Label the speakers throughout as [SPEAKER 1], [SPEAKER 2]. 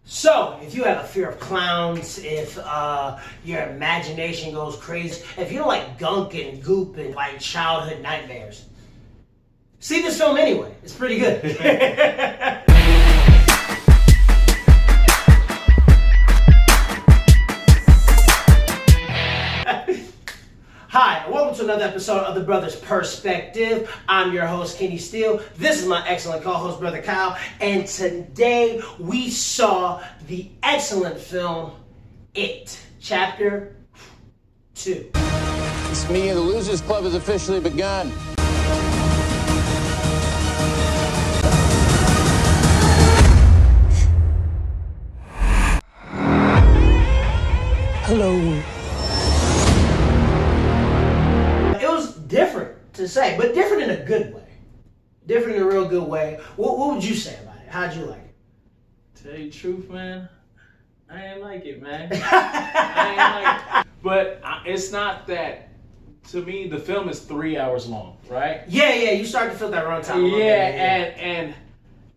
[SPEAKER 1] So, if you have a fear of clowns, if your imagination goes crazy, if you don't like gunk and goop and like childhood nightmares, see this film anyway. It's pretty good. Hi, welcome to another episode of The Brothers Perspective. I'm your host, Kenny Steele. This is my excellent co-host, Brother Kyle. And today we saw the excellent film, It, Chapter 2.
[SPEAKER 2] This meeting of the Losers Club has officially begun.
[SPEAKER 1] Hello. Different to say, but different in a good way. Different in a real good way. What would you say about it? How'd you like it?
[SPEAKER 3] Tell you the truth, man, I ain't like it, man. I ain't like it. But it's not that. To me, the film is 3 hours long, right?
[SPEAKER 1] Yeah. You start to feel that runtime.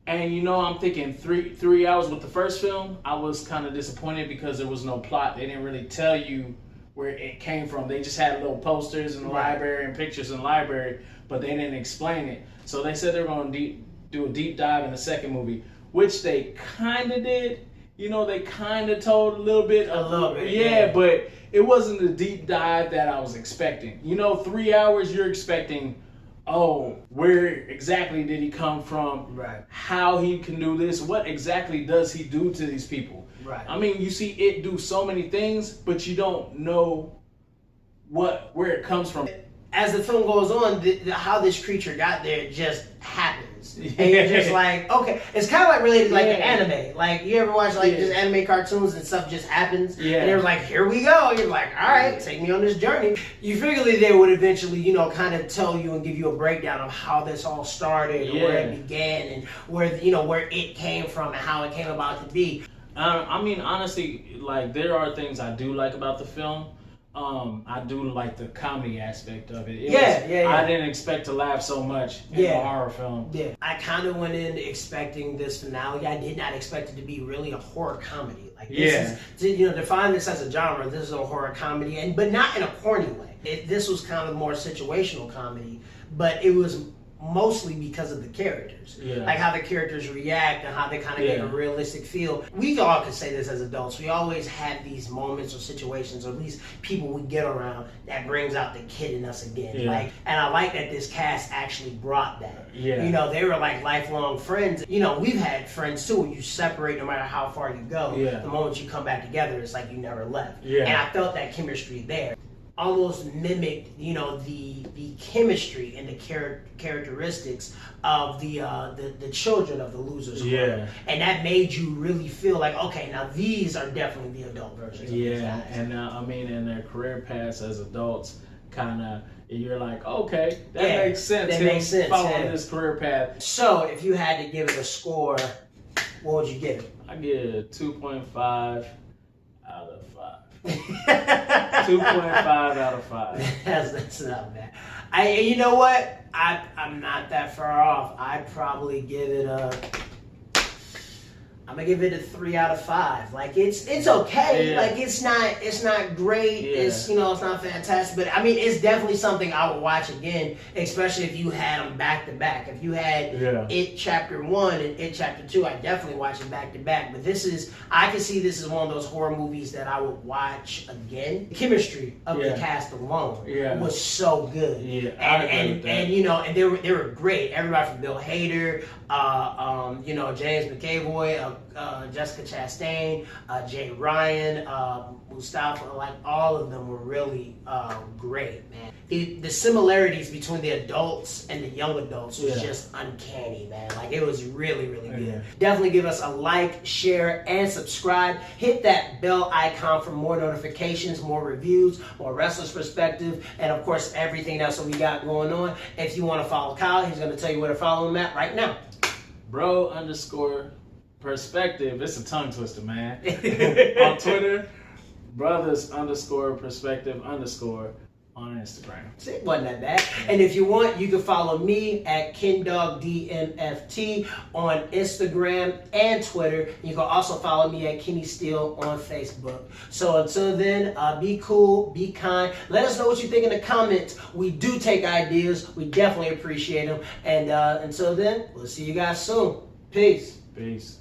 [SPEAKER 3] And you know, I'm thinking three hours with the first film. I was kind of disappointed because there was no plot. They didn't really tell you where it came from. They just had little posters in the library and pictures in the library, but they didn't explain it. So they said they were going to do a deep dive in the second movie, which they kind of did. You know, they kind of told a little bit. Yeah, but it wasn't the deep dive that I was expecting. You know, 3 hours, you're expecting, oh, where exactly did he come from?
[SPEAKER 1] Right.
[SPEAKER 3] How he can do this? What exactly does he do to these people?
[SPEAKER 1] Right.
[SPEAKER 3] I mean, you see it do so many things, but you don't know where it comes from.
[SPEAKER 1] As the film goes on, how this creature got there just happens. And you're just like, okay. It's kind of like related to like an anime. Like, you ever watch like just anime cartoons and stuff just happens?
[SPEAKER 3] Yeah.
[SPEAKER 1] And they're like, here we go. And you're like, all right, take me on this journey. You figure they would eventually, you know, kind of tell you and give you a breakdown of how this all started, and where it began, and where, you know, where it came from and how it came about to be.
[SPEAKER 3] I mean, honestly, like, there are things I do like about the film. I do like the comedy aspect of it. I didn't expect to laugh so much in a horror film.
[SPEAKER 1] Yeah. I kind of went in expecting this finale. I did not expect it to be really a horror comedy. Like, this is, you know, define this as a genre. This is a horror comedy, but not in a corny way. This was kind of more situational comedy, but it was mostly because of the characters. Like how the characters react and how they kind of get a realistic feel. We all could say this as adults. We always have these moments or situations, or at least people we get around, that brings out the kid in us again. Like, and I like that this cast actually brought that. You know, they were like lifelong friends. You know, we've had friends too, when you separate no matter how far you go. The moment you come back together, it's like you never left. And I felt that chemistry there. Almost mimicked, you know, the chemistry and the characteristics of the children of the Losers Club. And that made you really feel like, okay, now these are definitely the adult versions of these guys.
[SPEAKER 3] And I mean, in their career paths as adults, kind of, you're like, okay, that makes sense.
[SPEAKER 1] That makes sense.
[SPEAKER 3] Following this career path.
[SPEAKER 1] So, if you had to give it a score, what would you give it?
[SPEAKER 3] I give it a 2.5 out of 5. 2.5 out of 5.
[SPEAKER 1] That's not bad. You know what? I'm not that far off. I'd probably give it I'm gonna give it a 3 out of 5. Like, it's okay. Like, it's not great. It's, you know, it's not fantastic. But I mean, it's definitely something I would watch again, especially if you had them back to back. If you had It Chapter 1 and It Chapter 2, I'd definitely watch it back to back. But I can see this is one of those horror movies that I would watch again. The chemistry of the cast alone was so good. And you know, and they were great. Everybody from Bill Hader, you know, James McAvoy, Jessica Chastain, Jay Ryan, Mustafa, like all of them were really great, man. The similarities between the adults and the young adults was just uncanny, man. Like, it was really, really good. Definitely give us a like, share, and subscribe. Hit that bell icon for more notifications, more reviews, more Wrestler's Perspective, and of course, everything else that we got going on. If you want to follow Kyle, he's going to tell you where to follow him at right now.
[SPEAKER 3] Bro_perspective. It's a tongue twister, man. On Twitter, brothers_perspective_. on Instagram.
[SPEAKER 1] See, it wasn't that bad. And if you want, you can follow me at KenDogDMFT on Instagram and Twitter. You can also follow me at Kenny Steele on Facebook. So until then, be cool, be kind. Let us know what you think in the comments. We do take ideas. We definitely appreciate them. And until then, we'll see you guys soon. Peace.
[SPEAKER 3] Peace.